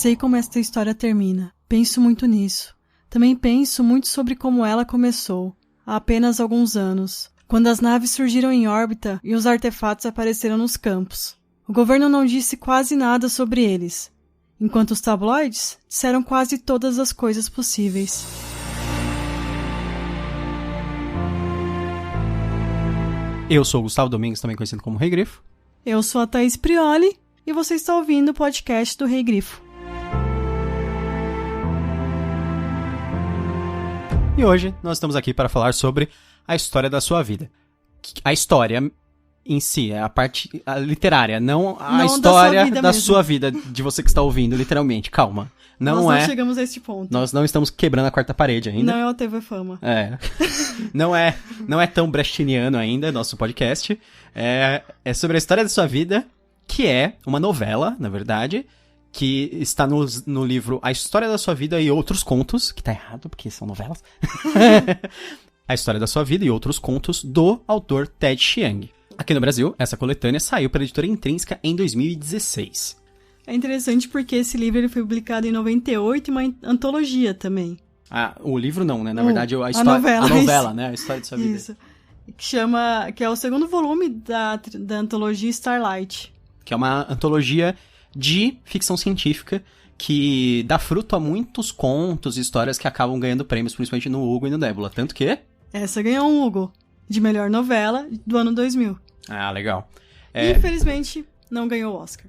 Sei como esta história termina. Penso muito nisso. Também penso muito sobre como ela começou, há apenas alguns anos, quando as naves surgiram em órbita e os artefatos apareceram nos campos. O governo não disse quase nada sobre eles, enquanto os tabloides disseram quase todas as coisas possíveis. Eu sou o Gustavo Domingues, também conhecido como Rei Grifo. Eu sou a Thaís Prioli e você está ouvindo o podcast do Rei Grifo. E hoje nós estamos aqui para falar sobre a história da sua vida. A história em si, é a parte literária, não a história da sua vida, de você que está ouvindo, literalmente. Calma. Nós não chegamos a esse ponto. Nós não estamos quebrando a quarta parede ainda. Não é o TV Fama. Não é tão brechtiniano ainda, nosso podcast. É sobre a história da sua vida, que é uma novela, na verdade, que está no livro A História da Sua Vida e Outros Contos, que tá errado, porque são novelas. A História da Sua Vida e Outros Contos, do autor Ted Chiang. Aqui no Brasil, essa coletânea saiu pela editora Intrínseca em 2016. É interessante porque esse livro ele foi publicado em 98 e uma antologia também. Ah, o livro não, né? Na verdade, a novela, né? A História da Sua Vida. Isso. Que é o segundo volume da antologia Starlight. Que é uma antologia de ficção científica que dá fruto a muitos contos e histórias que acabam ganhando prêmios, principalmente no Hugo e no Nebula. Tanto que... Essa ganhou um Hugo de melhor novela do ano 2000. Ah, legal. E, infelizmente, não ganhou o Oscar.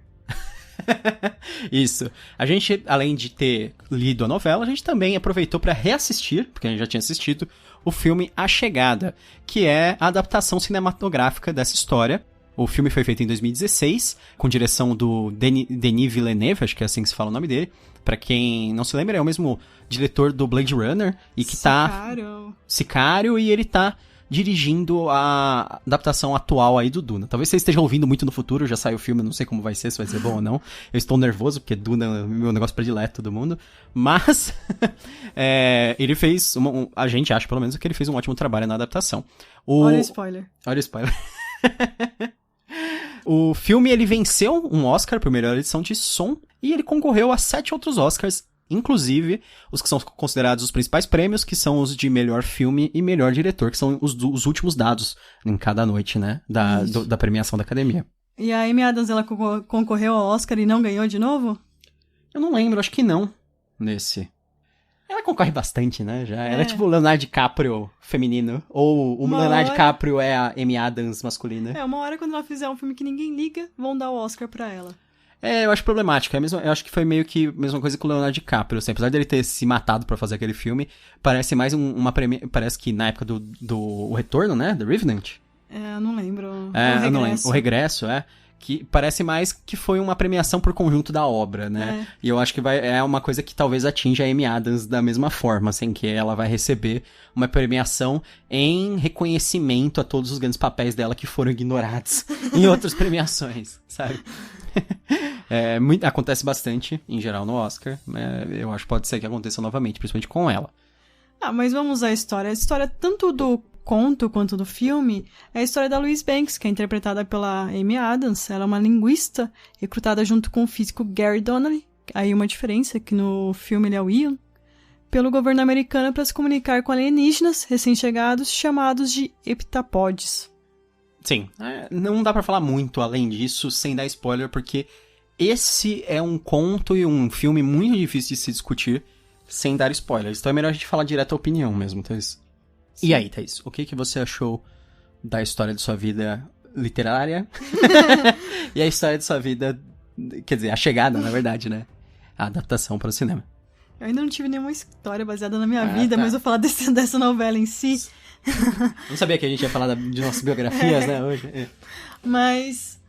Isso. A gente, além de ter lido a novela, a gente também aproveitou para reassistir, porque a gente já tinha assistido, o filme A Chegada, que é a adaptação cinematográfica dessa história. O filme foi feito em 2016, com direção do Denis Villeneuve, acho que é assim que se fala o nome dele. Pra quem não se lembra, é o mesmo diretor do Blade Runner, e que Sicário, e ele tá dirigindo a adaptação atual aí do Duna. Talvez você esteja ouvindo muito no futuro, já saiu o filme, não sei como vai ser, se vai ser bom ou não. Eu estou nervoso, porque Duna é o meu negócio predileto do mundo. Mas, ele fez, a gente acha pelo menos que ele fez um ótimo trabalho na adaptação. Olha o spoiler. Olha o spoiler. O filme, ele venceu um Oscar por melhor edição de som e ele concorreu a 7 outros Oscars, inclusive os que são considerados os principais prêmios, que são os de melhor filme e melhor diretor, que são os últimos dados em cada noite, né, da premiação da Academia. E a Amy Adams, ela concorreu ao Oscar e não ganhou de novo? Eu não lembro, acho que não, nesse. Ela concorre bastante, né, já. Ela é tipo o Leonardo DiCaprio feminino, ou o Leonardo DiCaprio é a Amy Adams masculina. Uma hora quando ela fizer um filme que ninguém liga, vão dar o Oscar pra ela. Eu acho problemático. Eu acho que foi meio que a mesma coisa que o Leonardo DiCaprio. Assim, apesar dele ter se matado pra fazer aquele filme, parece mais parece que na época do O Retorno, né? The Revenant. Eu não lembro. Eu não lembro. O Regresso, que parece mais que foi uma premiação por conjunto da obra, né? E eu acho que é uma coisa que talvez atinja a Amy Adams da mesma forma, assim, que ela vai receber uma premiação em reconhecimento a todos os grandes papéis dela que foram ignorados em outras premiações, sabe? Acontece bastante, em geral, no Oscar. Eu acho que pode ser que aconteça novamente, principalmente com ela. Mas vamos à história. A história tanto do conto quanto do filme é a história da Louise Banks, que é interpretada pela Amy Adams. Ela é uma linguista recrutada junto com o físico Gary Donnelly. Aí uma diferença, que no filme ele é o Ian. Pelo governo americano para se comunicar com alienígenas recém-chegados chamados de heptapodes. Sim, não dá pra falar muito além disso sem dar spoiler, porque esse é um conto e um filme muito difícil de se discutir sem dar spoilers. Então é melhor a gente falar direto a opinião mesmo, Thaís. Sim. E aí, Thaís, o que você achou da história de sua vida literária e a história de sua vida, quer dizer, a chegada, na verdade, né? A adaptação para o cinema. Eu ainda não tive nenhuma história baseada na minha vida, mas vou falar dessa novela em si. Não sabia que a gente ia falar de nossas biografias, né, hoje. Mas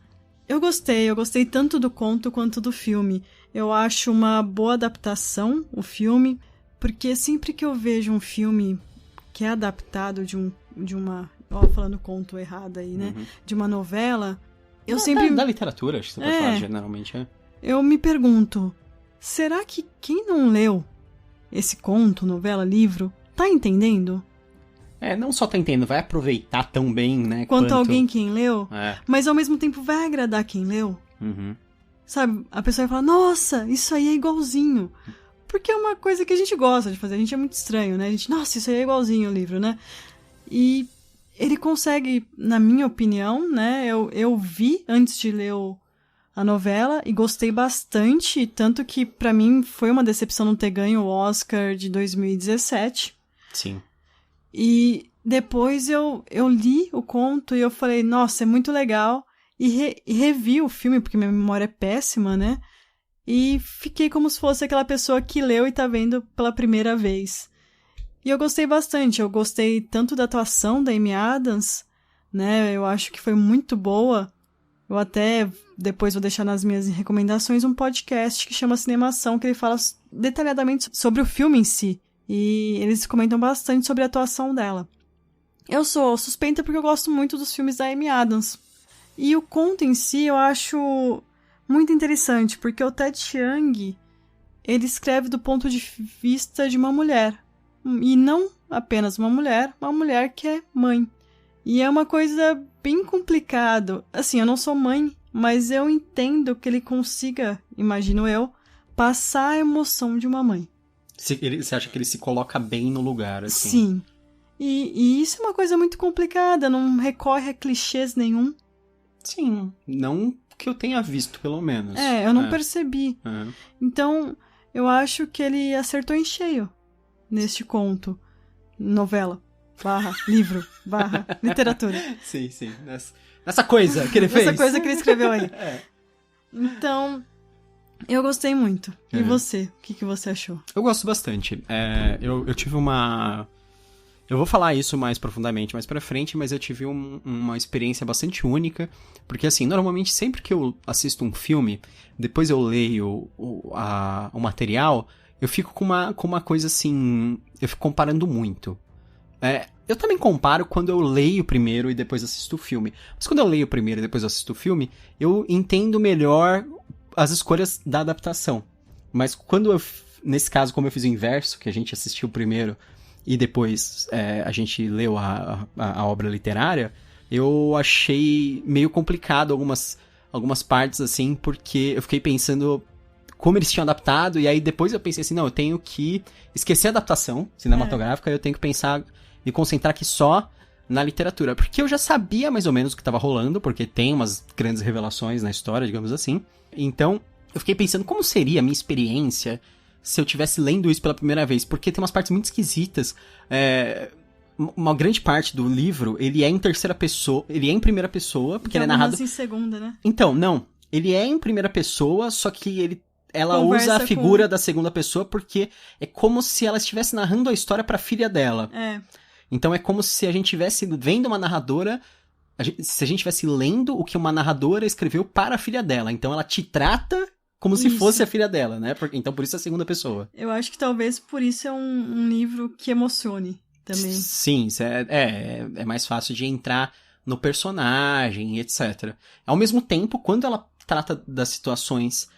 eu gostei tanto do conto quanto do filme. Eu acho uma boa adaptação, o filme, porque sempre que eu vejo um filme que é adaptado de uma... falando conto errado aí, né? De uma novela, eu sempre... Da literatura, acho que você pode falar, geralmente, Eu me pergunto, será que quem não leu esse conto, novela, livro, tá entendendo? Não só tá entendendo, vai aproveitar tão bem, né? Quanto alguém quem leu, mas ao mesmo tempo vai agradar quem leu. sabe, a pessoa vai falar, nossa, isso aí é igualzinho. Porque é uma coisa que a gente gosta de fazer, a gente é muito estranho, né? A gente, nossa, isso aí é igualzinho o livro, né? E ele consegue, na minha opinião, né? Eu vi antes de ler a novela e gostei bastante, tanto que pra mim foi uma decepção não ter ganho o Oscar de 2017. Sim. E depois eu li o conto e eu falei, nossa, é muito legal. E revi o filme, porque minha memória é péssima, né? E fiquei como se fosse aquela pessoa que leu e tá vendo pela primeira vez. E eu gostei bastante. Eu gostei tanto da atuação da Amy Adams, né? Eu acho que foi muito boa. Eu até depois vou deixar nas minhas recomendações um podcast que chama Cinemação, que ele fala detalhadamente sobre o filme em si. E eles comentam bastante sobre a atuação dela. Eu sou suspeita porque eu gosto muito dos filmes da Amy Adams. E o conto em si eu acho muito interessante, porque o Ted Chiang, ele escreve do ponto de vista de uma mulher. E não apenas uma mulher que é mãe. E é uma coisa bem complicada. Assim, eu não sou mãe, mas eu entendo que ele consiga, imagino eu, passar a emoção de uma mãe. Você acha que ele se coloca bem no lugar, assim? Sim. E isso é uma coisa muito complicada, não recorre a clichês nenhum. Sim, não que eu tenha visto, pelo menos. Eu não percebi. Então, eu acho que ele acertou em cheio neste conto. Novela, / livro, / literatura. Sim. Nessa coisa que ele fez. Nessa coisa que ele escreveu aí. Então, eu gostei muito. E você? O que você achou? Eu gosto bastante. Eu tive uma... Eu vou falar isso mais profundamente mais pra frente, mas eu tive uma experiência bastante única, porque assim, normalmente sempre que eu assisto um filme, depois eu leio o material, eu fico com uma coisa assim, eu fico comparando muito. Eu também comparo quando eu leio primeiro e depois assisto o filme, mas quando eu leio primeiro e depois assisto o filme, eu entendo melhor as escolhas da adaptação. Mas quando nesse caso, como eu fiz o inverso, que a gente assistiu primeiro e depois a gente leu a obra literária, eu achei meio complicado algumas partes, assim, porque eu fiquei pensando como eles tinham adaptado, e aí depois eu pensei assim, não, eu tenho que esquecer a adaptação cinematográfica, eu tenho que pensar e concentrar aqui só na literatura, porque eu já sabia mais ou menos o que estava rolando, porque tem umas grandes revelações na história, digamos assim. Então, eu fiquei pensando como seria a minha experiência se eu estivesse lendo isso pela primeira vez, porque tem umas partes muito esquisitas. Uma grande parte do livro, ele é em terceira pessoa, ele é em primeira pessoa, porque ele é narrado... em segunda, né? Então, não, ele é em primeira pessoa, só que ela Conversa usa a figura da segunda pessoa, porque é como se ela estivesse narrando a história pra filha dela. Então é como se a gente estivesse vendo uma narradora, se a gente estivesse lendo o que uma narradora escreveu para a filha dela. Então ela te trata como se fosse a filha dela, né? Então por isso é a segunda pessoa. Eu acho que talvez por isso é um livro que emocione também. Sim, é mais fácil de entrar no personagem, etc. Ao mesmo tempo, quando ela trata das situações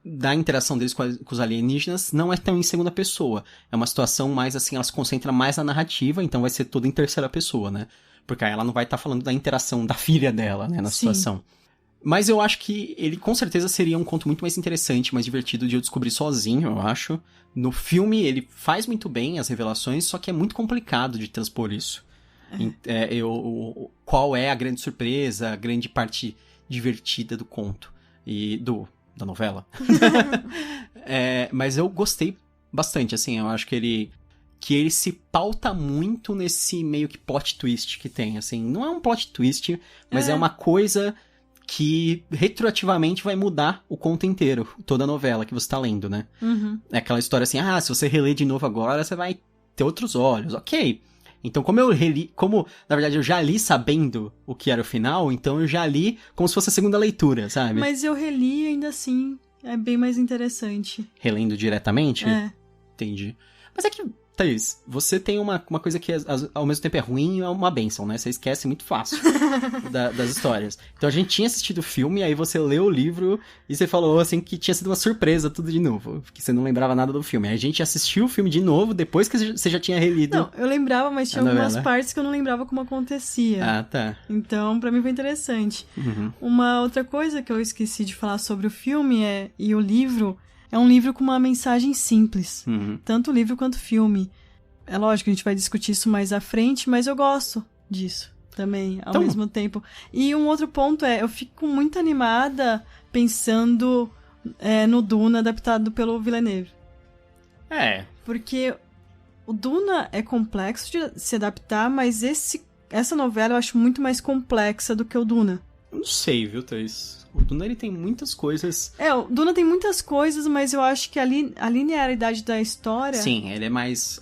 da interação deles com os alienígenas, não é tão em segunda pessoa. É uma situação mais assim, ela se concentra mais na narrativa, então vai ser tudo em terceira pessoa, né? Porque aí ela não vai estar falando da interação da filha dela, né, na situação. Mas eu acho que ele com certeza seria um conto muito mais interessante, mais divertido de eu descobrir sozinho, eu acho. No filme ele faz muito bem as revelações, só que é muito complicado de transpor isso. Qual é a grande surpresa, a grande parte divertida do conto e da novela. Mas eu gostei bastante, assim, eu acho que ele se pauta muito nesse meio que plot twist que tem, assim, não é um plot twist, mas é uma coisa que retroativamente vai mudar o conto inteiro, toda a novela que você tá lendo, né? É aquela história assim, se você reler de novo agora, você vai ter outros olhos, ok. Então, como na verdade eu já li sabendo o que era o final, então eu já li como se fosse a segunda leitura, sabe? Mas eu reli e ainda assim é bem mais interessante. Relendo diretamente? Entendi. Mas é que Thaís, você tem uma coisa que ao mesmo tempo é ruim e é uma bênção, né? Você esquece muito fácil das histórias. Então a gente tinha assistido o filme, aí você leu o livro e você falou assim que tinha sido uma surpresa tudo de novo, que você não lembrava nada do filme. Aí a gente assistiu o filme de novo depois que você já tinha relido. Não, eu lembrava, mas tinha algumas partes que eu não lembrava como acontecia. Ah, tá. Então, pra mim foi interessante. Uhum. Uma outra coisa que eu esqueci de falar sobre o filme e o livro... É um livro com uma mensagem simples, tanto o livro quanto o filme. É lógico que a gente vai discutir isso mais à frente, mas eu gosto disso também, ao mesmo tempo. E um outro ponto eu fico muito animada pensando no Duna adaptado pelo Villeneuve. Porque o Duna é complexo de se adaptar, mas essa novela eu acho muito mais complexa do que o Duna. Eu não sei, viu, Thaís? O Duna, ele tem muitas coisas... o Duna tem muitas coisas, mas eu acho que a linearidade da história... Sim, ele é mais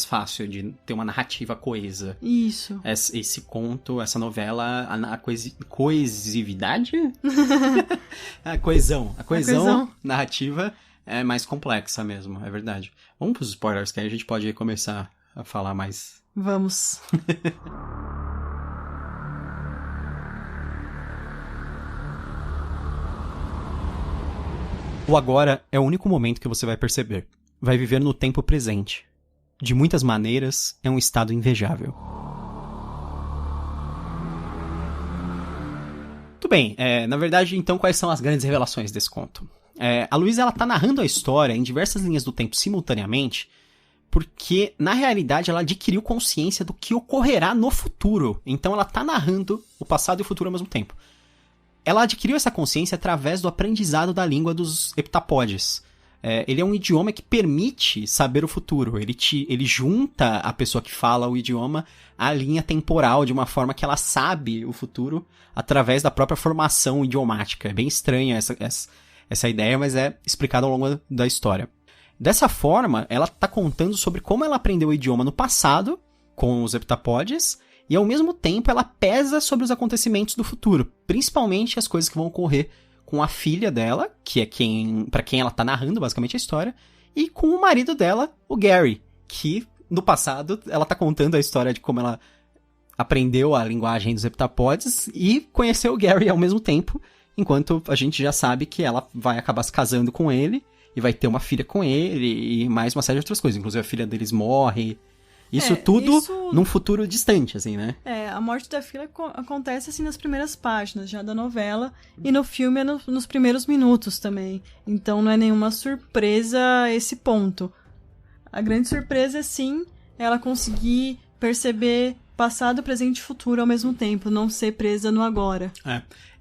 fácil de ter uma narrativa coesa. Isso. Esse conto, essa novela, a coesividade? A coesão narrativa é mais complexa mesmo, é verdade. Vamos pros spoilers, que aí a gente pode começar a falar mais. Vamos. O agora é o único momento que você vai perceber. Vai viver no tempo presente. De muitas maneiras, é um estado invejável. Muito bem, na verdade, então, quais são as grandes revelações desse conto? A Luísa, ela tá narrando a história em diversas linhas do tempo simultaneamente, porque, na realidade, ela adquiriu consciência do que ocorrerá no futuro. Então, ela tá narrando o passado e o futuro ao mesmo tempo. Ela adquiriu essa consciência através do aprendizado da língua dos heptapodes. Ele é um idioma que permite saber o futuro. Ele junta a pessoa que fala o idioma à linha temporal de uma forma que ela sabe o futuro através da própria formação idiomática. É bem estranha essa ideia, mas é explicado ao longo da história. Dessa forma, ela está contando sobre como ela aprendeu o idioma no passado, com os heptapodes, e ao mesmo tempo ela pesa sobre os acontecimentos do futuro, principalmente as coisas que vão ocorrer com a filha dela, que é para quem ela tá narrando basicamente a história, e com o marido dela, o Gary, que no passado ela tá contando a história de como ela aprendeu a linguagem dos heptapodes e conheceu o Gary ao mesmo tempo, enquanto a gente já sabe que ela vai acabar se casando com ele e vai ter uma filha com ele e mais uma série de outras coisas, inclusive a filha deles morre. Isso tudo num futuro distante, assim, né? A morte da filha acontece, assim, nas primeiras páginas já da novela. E no filme é nos primeiros minutos também. Então não é nenhuma surpresa esse ponto. A grande surpresa é, sim, ela conseguir perceber passado, presente e futuro ao mesmo tempo. Não ser presa no agora.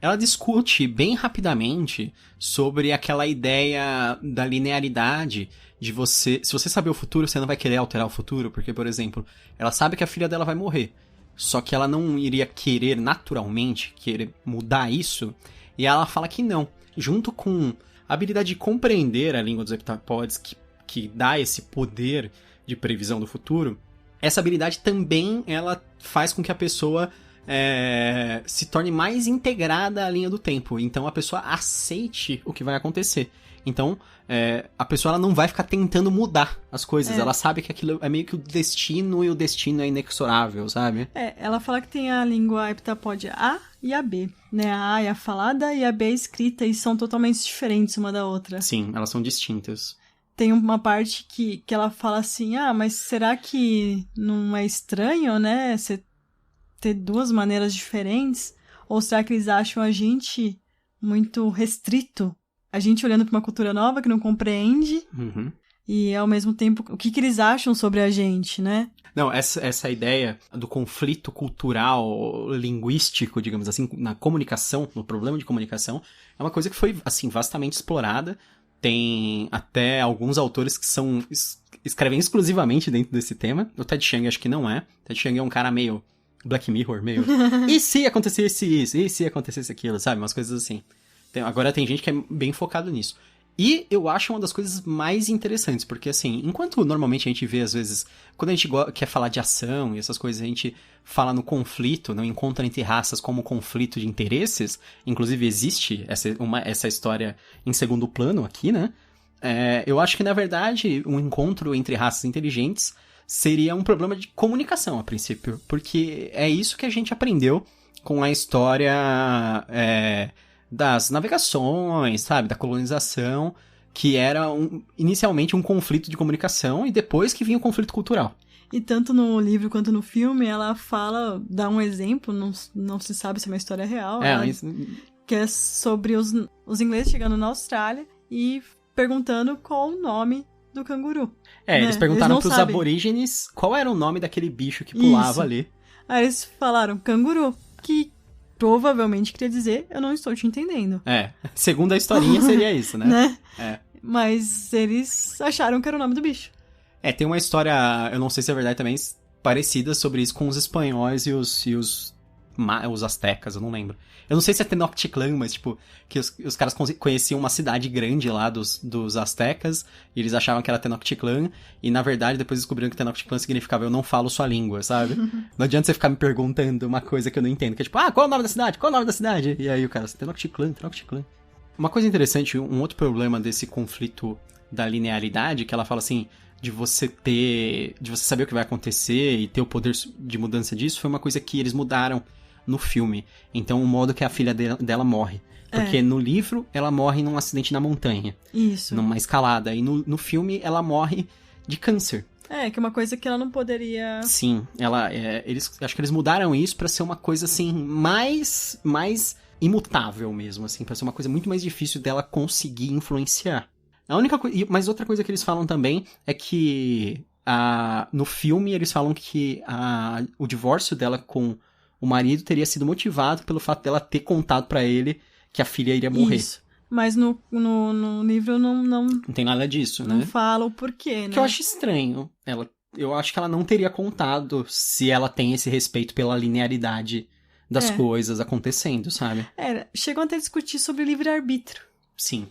Ela discute bem rapidamente sobre aquela ideia da linearidade de você... Se você saber o futuro, você não vai querer alterar o futuro, porque, por exemplo, ela sabe que a filha dela vai morrer, só que ela não iria querer naturalmente mudar isso, e ela fala que não. Junto com a habilidade de compreender a língua dos heptapodes, que dá esse poder de previsão do futuro, essa habilidade também ela faz com que a pessoa se torne mais integrada à linha do tempo. Então a pessoa aceite o que vai acontecer. Então a pessoa ela não vai ficar tentando mudar as coisas. Ela sabe que aquilo é meio que o destino, e o destino é inexorável, sabe? Ela fala que tem a língua heptapode A e a B, né? A é a falada e a B é a escrita, e são totalmente diferentes uma da outra. Sim, elas são distintas. Tem uma parte que ela fala assim, mas será que não é estranho, né? Você ter duas maneiras diferentes? Ou será que eles acham a gente muito restrito? A gente olhando para uma cultura nova que não compreende, e ao mesmo tempo, o que eles acham sobre a gente, né? Não, essa ideia do conflito cultural, linguístico, digamos assim, na comunicação, no problema de comunicação, é uma coisa que foi, assim, vastamente explorada. Tem até alguns autores que escrevem exclusivamente dentro desse tema. O Ted Chiang acho que não é. O Ted Chiang é um cara meio Black Mirror, meio... E se acontecesse isso? E se acontecesse aquilo? Sabe? Umas coisas assim. Agora tem gente que é bem focado nisso. E eu acho uma das coisas mais interessantes, porque assim, enquanto normalmente a gente vê, às vezes, quando a gente quer falar de ação e essas coisas, a gente fala no conflito, no encontro entre raças como conflito de interesses, inclusive existe essa história em segundo plano aqui, né? Eu acho que, na verdade, um encontro entre raças inteligentes seria um problema de comunicação, a princípio. Porque é isso que a gente aprendeu com a história das navegações, sabe? Da colonização, que era inicialmente um conflito de comunicação e depois que vinha o conflito cultural. E tanto no livro quanto no filme, ela dá um exemplo, não se sabe se é uma história real, que é sobre os ingleses chegando na Austrália e perguntando qual o nome do canguru. Eles perguntaram pros aborígenes qual era o nome daquele bicho que pulava ali. Aí eles falaram canguru, que provavelmente queria dizer, eu não estou te entendendo. Segundo a historinha seria isso, né? Mas eles acharam que era o nome do bicho. Tem uma história, eu não sei se é verdade também, parecida sobre isso com os espanhóis e os astecas, eu não lembro. Eu não sei se é Tenochtitlan, mas tipo, que os caras conheciam uma cidade grande lá dos astecas, e eles achavam que era Tenochtitlan, e na verdade depois descobriram que Tenochtitlan significava eu não falo sua língua, sabe? Não adianta você ficar me perguntando uma coisa que eu não entendo, que é tipo, qual é o nome da cidade? Qual é o nome da cidade? E aí o cara, Tenochtitlan. Uma coisa interessante, um outro problema desse conflito da linearidade, que ela fala assim, de você saber o que vai acontecer e ter o poder de mudança disso, foi uma coisa que eles mudaram no filme. Então, o modo que a filha dela morre. Porque no livro, ela morre num acidente na montanha. Isso. Numa escalada. E no filme, ela morre de câncer. Que é uma coisa que ela não poderia... Sim, acho que eles mudaram isso pra ser uma coisa, assim, mais imutável mesmo, assim, pra ser uma coisa muito mais difícil dela conseguir influenciar. Mas outra coisa que eles falam também é que no filme eles falam que o divórcio dela com o marido teria sido motivado pelo fato dela ter contado pra ele que a filha iria morrer. Isso. Mas no livro não tem nada disso, né? Não fala o porquê, né? Que eu acho estranho. Eu acho que ela não teria contado se ela tem esse respeito pela linearidade das coisas acontecendo, sabe? Chegou até a discutir sobre livre-arbítrio. Sim.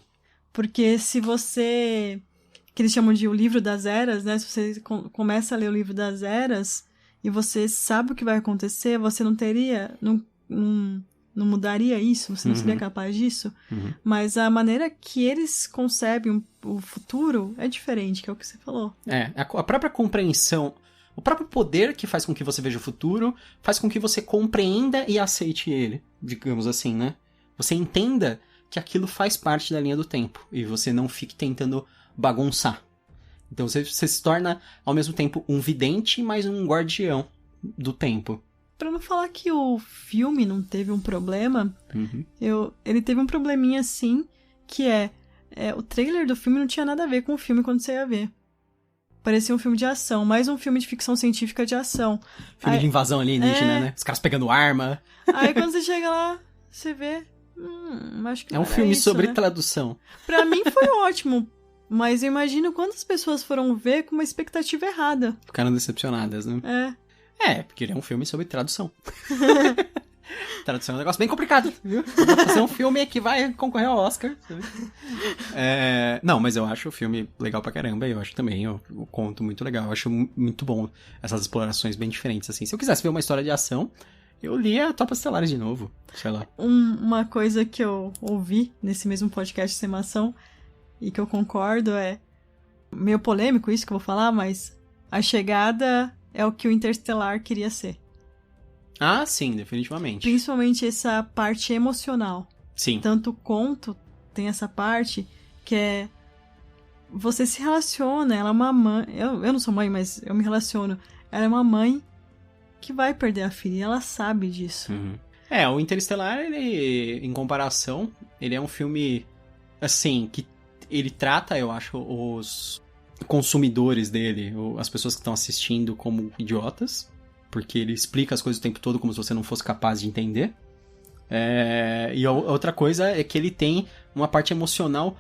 Porque se você... que eles chamam de o livro das eras, né? Se você começa a ler o livro das eras e você sabe o que vai acontecer, você não teria... Não mudaria isso? Você não seria capaz disso? Mas a maneira que eles concebem o futuro é diferente, que é o que você falou. A própria compreensão... O próprio poder que faz com que você veja o futuro faz com que você compreenda e aceite ele, digamos assim, né? Você entenda que aquilo faz parte da linha do tempo e você não fique tentando bagunçar. Então você se torna, ao mesmo tempo, um vidente, mas um guardião do tempo. Pra não falar que o filme não teve um problema, ele teve um probleminha, sim, que o trailer do filme não tinha nada a ver com o filme quando você ia ver. Parecia um filme de ação, mais um filme de ficção científica de ação. Filme de invasão alienígena, né? Os caras pegando arma. Aí quando você chega lá, você vê... acho que é um filme sobre tradução. Pra mim foi ótimo, mas eu imagino quantas pessoas foram ver com uma expectativa errada. Ficaram decepcionadas, né? Porque ele é um filme sobre tradução. Tradução é um negócio bem complicado, viu? Fazer um filme que vai concorrer ao Oscar. Não, mas eu acho o filme legal pra caramba. Eu acho também o conto muito legal. Eu acho muito bom essas explorações bem diferentes, assim. Se eu quisesse ver uma história de ação, eu lia Tropas Estelares de novo, sei lá. Uma coisa que eu ouvi nesse mesmo podcast de Semação e que eu concordo meio polêmico isso que eu vou falar, mas A Chegada é o que o Interestelar queria ser. Ah, sim, definitivamente. Principalmente essa parte emocional. Sim. Tanto o conto tem essa parte que é... Você se relaciona, ela é uma mãe... Eu não sou mãe, mas eu me relaciono. Ela é uma mãe que vai perder a filha e ela sabe disso. O Interestelar, ele, em comparação, ele é um filme, assim, que ele trata, eu acho, os consumidores dele, as pessoas que estão assistindo como idiotas, porque ele explica as coisas o tempo todo como se você não fosse capaz de entender. E a outra coisa é que ele tem uma parte emocional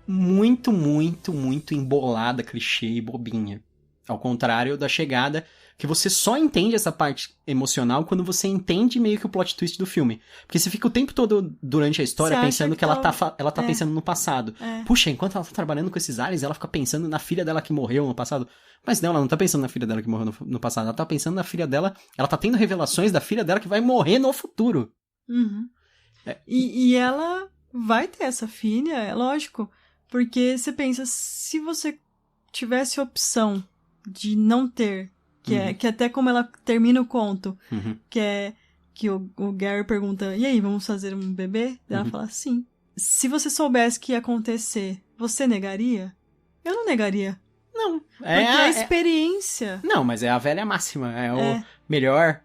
muito, muito, muito embolada, clichê e bobinha. Ao contrário da Chegada, que você só entende essa parte emocional quando você entende meio que o plot twist do filme. Porque você fica o tempo todo durante a história pensando que ela tá pensando no passado. Puxa, enquanto ela tá trabalhando com esses aliens, ela fica pensando na filha dela que morreu no passado. Mas não, ela não tá pensando na filha dela que morreu no passado. Ela tá pensando na filha dela... Ela tá tendo revelações da filha dela que vai morrer no futuro. E ela vai ter essa filha, é lógico. Porque você pensa, se você tivesse opção de não ter. Que até como ela termina o conto, que é que o Gary pergunta, e aí, vamos fazer um bebê? Ela fala, sim. Se você soubesse que ia acontecer, você negaria? Eu não negaria. Não. Porque a experiência... Não, mas é a velha máxima. O melhor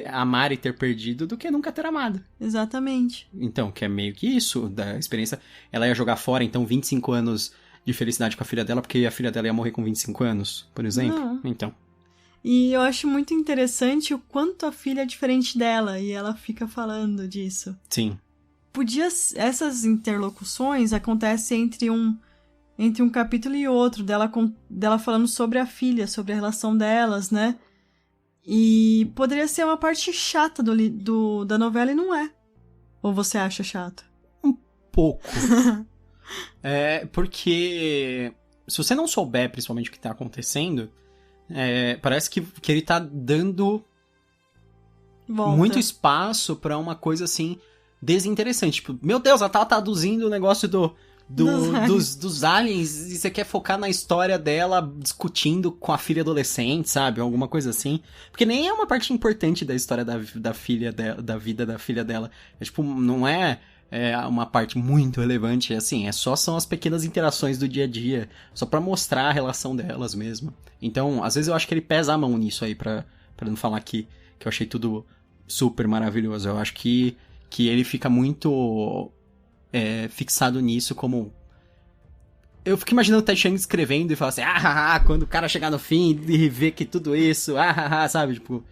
amar e ter perdido do que nunca ter amado. Exatamente. Então, que é meio que isso, da experiência. Ela ia jogar fora, então, 25 anos de felicidade com a filha dela, porque a filha dela ia morrer com 25 anos, por exemplo. Não. Então. E eu acho muito interessante o quanto a filha é diferente dela, e ela fica falando disso. Sim. Essas interlocuções acontecem entre um capítulo e outro, dela falando sobre a filha, sobre a relação delas, né? E poderia ser uma parte chata da novela e não é. Ou você acha chato? Um pouco. Porque se você não souber principalmente o que tá acontecendo, parece que ele tá dando muito espaço pra uma coisa assim desinteressante. Tipo, meu Deus, ela tá traduzindo o negócio dos aliens e você quer focar na história dela discutindo com a filha adolescente, sabe? Alguma coisa assim. Porque nem é uma parte importante da história da filha dela, da vida da filha dela. Tipo, não é uma parte muito relevante, assim, são as pequenas interações do dia a dia, só pra mostrar a relação delas mesmo. Então, às vezes eu acho que ele pesa a mão nisso aí, pra não falar que eu achei tudo super maravilhoso. Eu acho que ele fica muito fixado nisso, como... Eu fico imaginando o Ted Chiang escrevendo e falando assim, quando o cara chegar no fim e ver que tudo isso, sabe, tipo,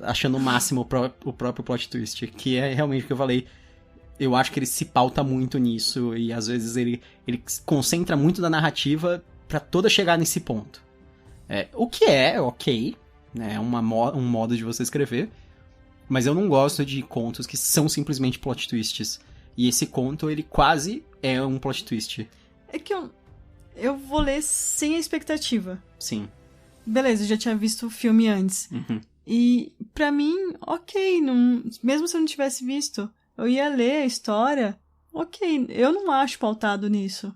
achando o máximo o próprio plot twist, que é realmente o que eu falei. Eu acho que ele se pauta muito nisso e às vezes ele concentra muito da narrativa pra toda chegar nesse ponto. O que é ok, né? É um modo de você escrever, mas eu não gosto de contos que são simplesmente plot twists. E esse conto, ele quase é um plot twist. É que eu vou ler sem a expectativa. Sim. Beleza, eu já tinha visto o filme antes. E pra mim, ok, mesmo se eu não tivesse visto... Eu ia ler a história, ok, eu não acho pautado nisso.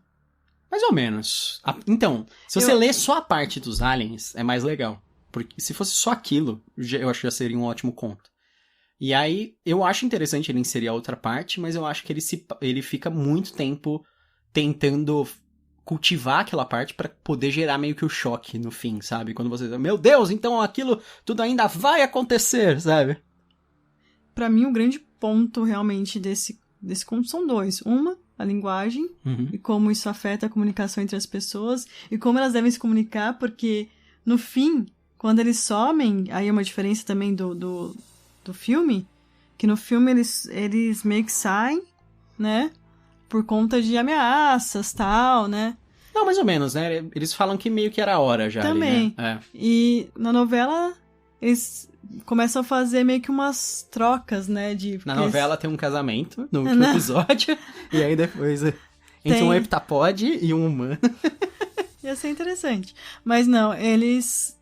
Mais ou menos. Então, se você ler só a parte dos aliens, é mais legal. Porque se fosse só aquilo, eu acho que já seria um ótimo conto. E aí, eu acho interessante ele inserir a outra parte, mas eu acho que ele fica muito tempo tentando cultivar aquela parte pra poder gerar meio que o choque no fim, sabe? Quando você... Meu Deus, então aquilo tudo ainda vai acontecer, sabe? Pra mim, o grande ponto realmente desse conto são dois. Uma, a linguagem, e como isso afeta a comunicação entre as pessoas, e como elas devem se comunicar, porque no fim, quando eles somem, aí é uma diferença também do filme, que no filme eles meio que saem, né, por conta de ameaças, tal, né. Não, mais ou menos, né, eles falam que meio que era a hora já. Também. Ali, né? E na novela, eles... começam a fazer meio que umas trocas, né? Na novela tem um casamento, no último episódio, e aí depois entre um heptapode e um humano. Ia ser interessante. Mas não, eles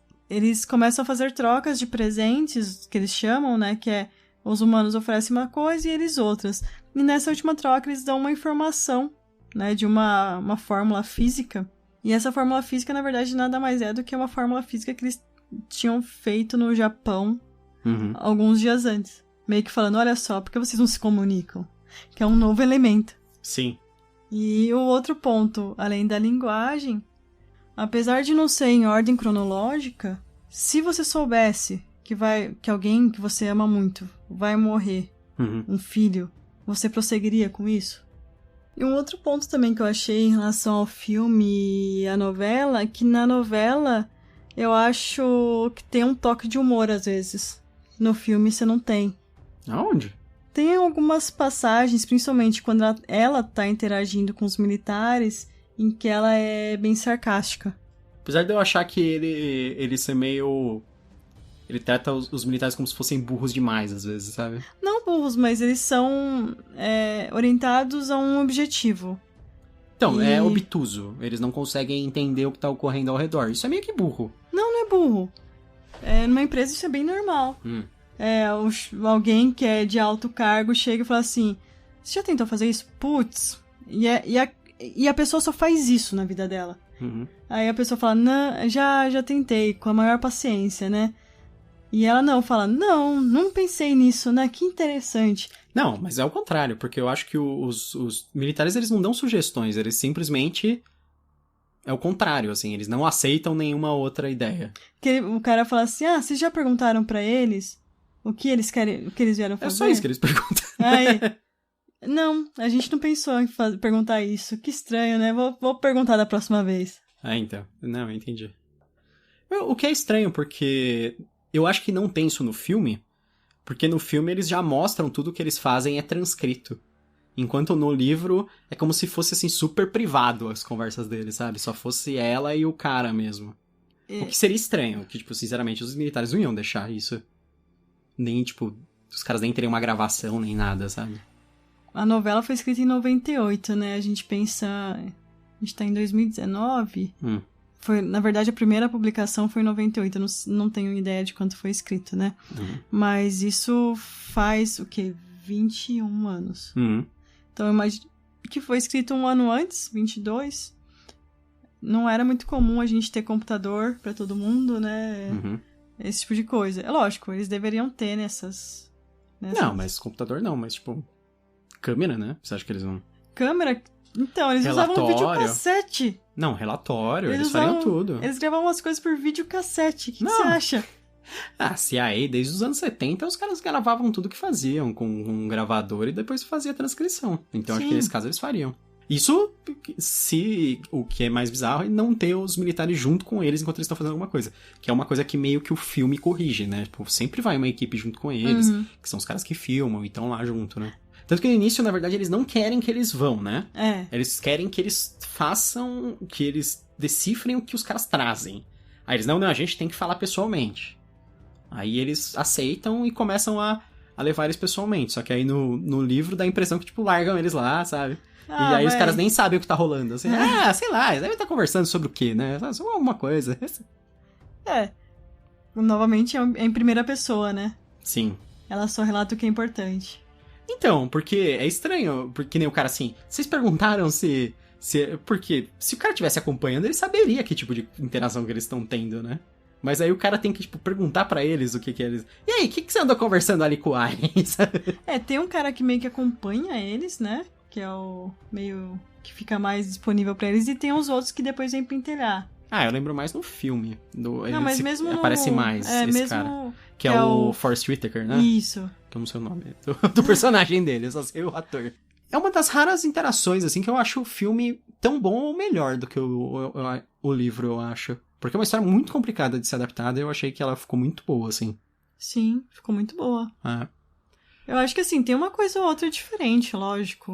começam a fazer trocas de presentes, que eles chamam, né? Que é, os humanos oferecem uma coisa e eles outras. E nessa última troca eles dão uma informação, né? De uma fórmula física. E essa fórmula física, na verdade, nada mais é do que uma fórmula física que eles tinham feito no Japão alguns dias antes. Meio que falando, olha só, por que vocês não se comunicam? Que é um novo elemento. Sim. E o outro ponto, além da linguagem, apesar de não ser em ordem cronológica, se você soubesse que alguém que você ama muito vai morrer, um filho, você prosseguiria com isso? E um outro ponto também que eu achei em relação ao filme e à novela, é que na novela... eu acho que tem um toque de humor, às vezes. No filme, você não tem. Aonde? Tem algumas passagens, principalmente quando ela tá interagindo com os militares, em que ela é bem sarcástica. Apesar de eu achar que ele ser meio... Ele trata os militares como se fossem burros demais, às vezes, sabe? Não burros, mas eles são orientados a um objetivo. Então, é obtuso. Eles não conseguem entender o que tá ocorrendo ao redor. Isso é meio que burro. Não é burro. Numa empresa isso é bem normal. Alguém que é de alto cargo chega e fala assim, você já tentou fazer isso? Putz. E a pessoa só faz isso na vida dela. Aí a pessoa fala, não, já tentei, com a maior paciência, né? E ela fala, não pensei nisso, né? Que interessante. Não, mas é o contrário, porque eu acho que os militares, eles não dão sugestões, eles simplesmente... É o contrário, assim, eles não aceitam nenhuma outra ideia. O cara fala assim, vocês já perguntaram pra eles o que eles querem, o que eles vieram fazer? É só isso que eles perguntam. Aí, não, a gente não pensou em perguntar isso. Que estranho, né? Vou perguntar da próxima vez. Então. Não, eu entendi. O que é estranho, porque eu acho que não tem isso no filme, porque no filme eles já mostram tudo que eles fazem é transcrito. Enquanto no livro é como se fosse, assim, super privado as conversas deles, sabe? Só fosse ela e o cara mesmo. O que seria estranho, que, tipo, sinceramente, os militares não iam deixar isso. Nem, tipo, os caras nem teriam uma gravação, nem nada, sabe? A novela foi escrita em 98, né? A gente pensa... A gente tá em 2019. Na verdade, a primeira publicação foi em 98. Eu não tenho ideia de quanto foi escrito, né? Mas isso faz, o quê? 21 anos. Então, eu imagino que foi escrito um ano antes, 22. Não era muito comum a gente ter computador pra todo mundo, né? Esse tipo de coisa. É lógico, eles deveriam ter nessas... Não, mas computador não, mas tipo... Câmera, né? Você acha que eles vão... Câmera? Então, eles usavam videocassete. Não, relatório, eles fariam tudo. Eles gravavam as coisas por videocassete. O que você acha? CIA, desde os anos 70, os caras gravavam tudo que faziam com um gravador e depois fazia a transcrição. Então, acho que nesse caso eles fariam. Isso, se o que é mais bizarro é não ter os militares junto com eles enquanto eles estão fazendo alguma coisa. Que é uma coisa que meio que o filme corrige, né? Tipo, sempre vai uma equipe junto com eles, que são os caras que filmam e estão lá junto, né? Tanto que no início, na verdade, eles não querem que eles vão, né? Eles querem que eles façam, que eles decifrem o que os caras trazem. Aí eles, não, a gente tem que falar pessoalmente. Aí eles aceitam e começam a levar eles pessoalmente. Só que aí no livro dá a impressão que, tipo, largam eles lá, sabe? E aí os caras nem sabem o que tá rolando. Assim, sei lá, eles devem estar conversando sobre o quê, né? Sobre alguma coisa. Novamente é em primeira pessoa, né? Sim. Ela só relata o que é importante. Então, porque é estranho, porque nem o cara assim, vocês perguntaram se... Porque se o cara estivesse acompanhando, ele saberia que tipo de interação que eles estão tendo, né? Mas aí o cara tem que, tipo, perguntar pra eles o que eles... E aí, o que você andou conversando ali com o Aliens? Tem um cara que meio que acompanha eles, né? Que é o meio... que fica mais disponível pra eles. E tem os outros que depois vem pentelhar. Eu lembro mais no filme. Não, mas mesmo aparece mais esse mesmo... cara. Que é o Forrest Whitaker, né? Isso. Que eu não sei o nome do personagem dele, eu só sei o ator. É uma das raras interações, assim, que eu acho o filme tão bom ou melhor do que o livro, eu acho. Porque é uma história muito complicada de ser adaptada e eu achei que ela ficou muito boa, assim. Sim, ficou muito boa. Eu acho que, assim, tem uma coisa ou outra diferente, lógico.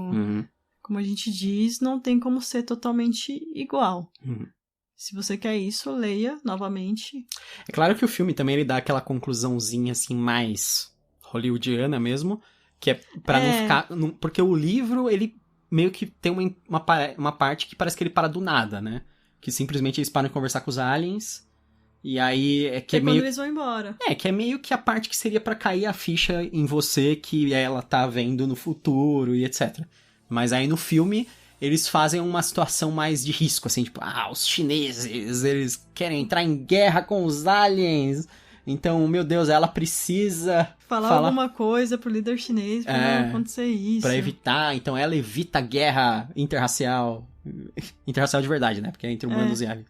Como a gente diz, não tem como ser totalmente igual. Se você quer isso, leia novamente. É claro que o filme também ele dá aquela conclusãozinha, assim, mais hollywoodiana mesmo, que é pra não ficar... Porque o livro, ele meio que tem uma parte que parece que ele para do nada, né? Que simplesmente eles param de conversar com os aliens, e aí é que é meio... quando eles vão embora. Que é meio que a parte que seria pra cair a ficha em você que ela tá vendo no futuro e etc. Mas aí no filme, eles fazem uma situação mais de risco, assim, tipo, os chineses, eles querem entrar em guerra com os aliens, então, meu Deus, ela precisa... Falar alguma coisa pro líder chinês pra não acontecer isso. Pra evitar, então ela evita a guerra interracial. Interracial de verdade, né? Porque é entre humanos e aliens.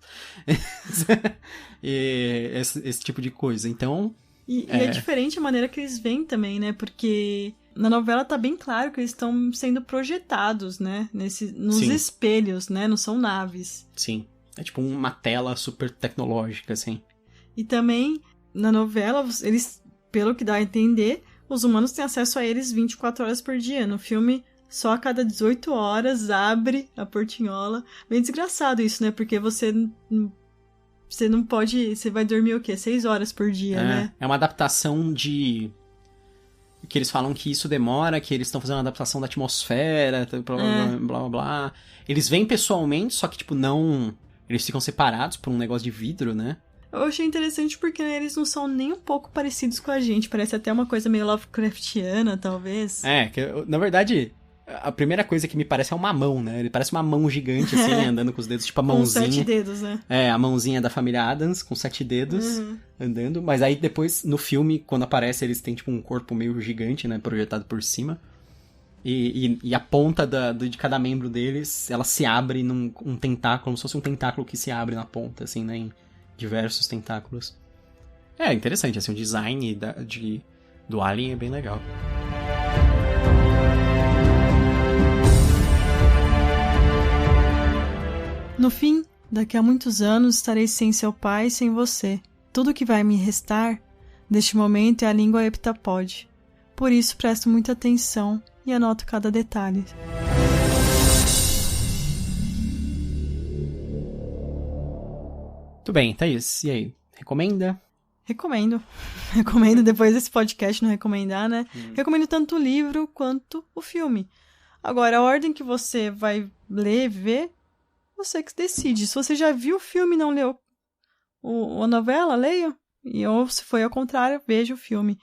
E esse tipo de coisa, então... E é diferente a maneira que eles veem também, né? Porque na novela tá bem claro que eles estão sendo projetados, né? Nos espelhos, né? Não são naves. Sim. É tipo uma tela super tecnológica, assim. E também, na novela, eles, pelo que dá a entender, os humanos têm acesso a eles 24 horas por dia. No filme, só a cada 18 horas abre a portinhola. Bem desgraçado isso, né? Porque você não pode... Você vai dormir o quê? 6 horas por dia, né? É uma adaptação de... Que eles falam que isso demora, que eles estão fazendo uma adaptação da atmosfera, blá, blá, blá. Eles vêm pessoalmente, só que, tipo, não... Eles ficam separados por um negócio de vidro, né? Eu achei interessante porque eles não são nem um pouco parecidos com a gente. Parece até uma coisa meio Lovecraftiana, talvez. Na verdade, A primeira coisa que me parece é uma mão, né? Ele parece uma mão gigante, assim, andando com os dedos, tipo a mãozinha. Com 7 dedos, né? A mãozinha da família Addams, com 7 dedos, andando. Mas aí depois, no filme, quando aparece, eles têm, tipo, um corpo meio gigante, né? Projetado por cima. E a ponta de cada membro deles, ela se abre num tentáculo, como se fosse um tentáculo que se abre na ponta, assim, né? Em diversos tentáculos. É interessante, assim, o design do Alien é bem legal. No fim, daqui a muitos anos estarei sem seu pai e sem você. Tudo que vai me restar deste momento é a língua heptapode. Por isso presto muita atenção e anoto cada detalhe. Muito bem, Thaís, e aí? Recomenda? Recomendo. Recomendo depois desse podcast não recomendar, né? Recomendo tanto o livro quanto o filme. Agora, a ordem que você vai ler, ver, você que decide. Se você já viu o filme e não leu a novela, leia. Ou se foi ao contrário, veja o filme.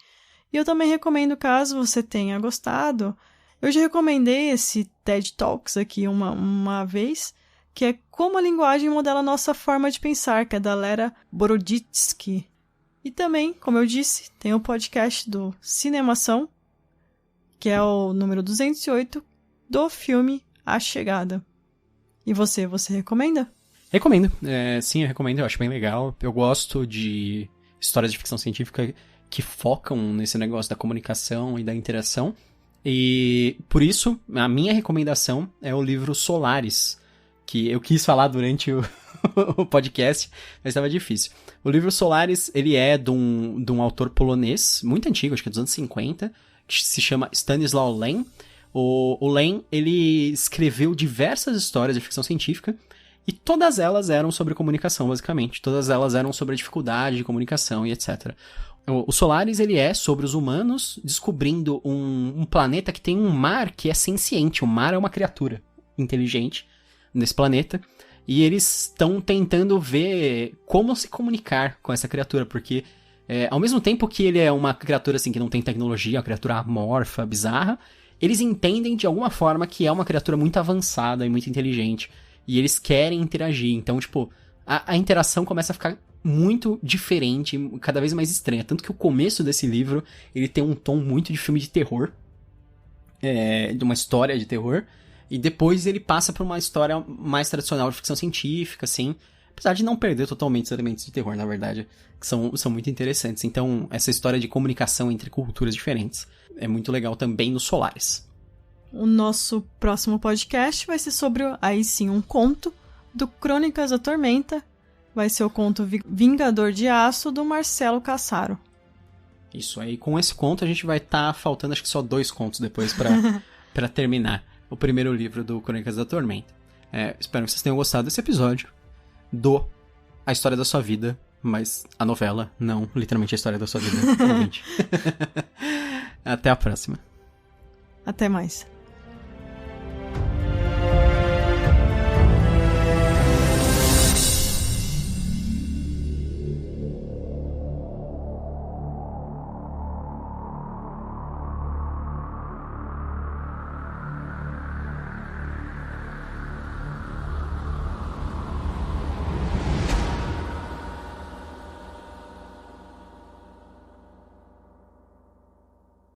E eu também recomendo, caso você tenha gostado, eu já recomendei esse TED Talks aqui uma vez, que é Como a Linguagem Modela Nossa Forma de Pensar, que é da Lera Boroditsky. E também, como eu disse, tem o podcast do Cinemação, que é o número 208, do filme A Chegada. E você recomenda? Recomendo. Sim, eu recomendo. Eu acho bem legal. Eu gosto de histórias de ficção científica que focam nesse negócio da comunicação e da interação. E, por isso, a minha recomendação é o livro Solaris, que eu quis falar durante o podcast, mas estava difícil. O livro Solaris, ele é de um autor polonês, muito antigo, acho que é dos anos 50, que se chama Stanislaw Lem. O Lem, ele escreveu diversas histórias de ficção científica e todas elas eram sobre comunicação, basicamente. Todas elas eram sobre a dificuldade de comunicação e etc. O Solaris, ele é sobre os humanos descobrindo um planeta que tem um mar que é senciente. O mar é uma criatura inteligente nesse planeta. E eles estão tentando ver como se comunicar com essa criatura, porque ao mesmo tempo que ele é uma criatura assim que não tem tecnologia, uma criatura amorfa, bizarra, eles entendem de alguma forma que é uma criatura muito avançada e muito inteligente. E eles querem interagir. Então, tipo, a interação começa a ficar muito diferente, cada vez mais estranha. Tanto que o começo desse livro, ele tem um tom muito de filme de terror. De uma história de terror. E depois ele passa por uma história mais tradicional de ficção científica, assim. Apesar de não perder totalmente os elementos de terror, na verdade. Que são muito interessantes. Então, essa história de comunicação entre culturas diferentes é muito legal também no Solaris. O nosso próximo podcast vai ser sobre, aí sim, um conto do Crônicas da Tormenta. Vai ser o conto Vingador de Aço, do Marcelo Cassaro. Isso aí. Com esse conto, a gente vai estar faltando, acho que só 2 contos depois pra terminar o primeiro livro do Crônicas da Tormenta. Espero que vocês tenham gostado desse episódio do A História da Sua Vida, mas a novela, não literalmente a história da sua vida, ouvinte. Até a próxima. Até mais.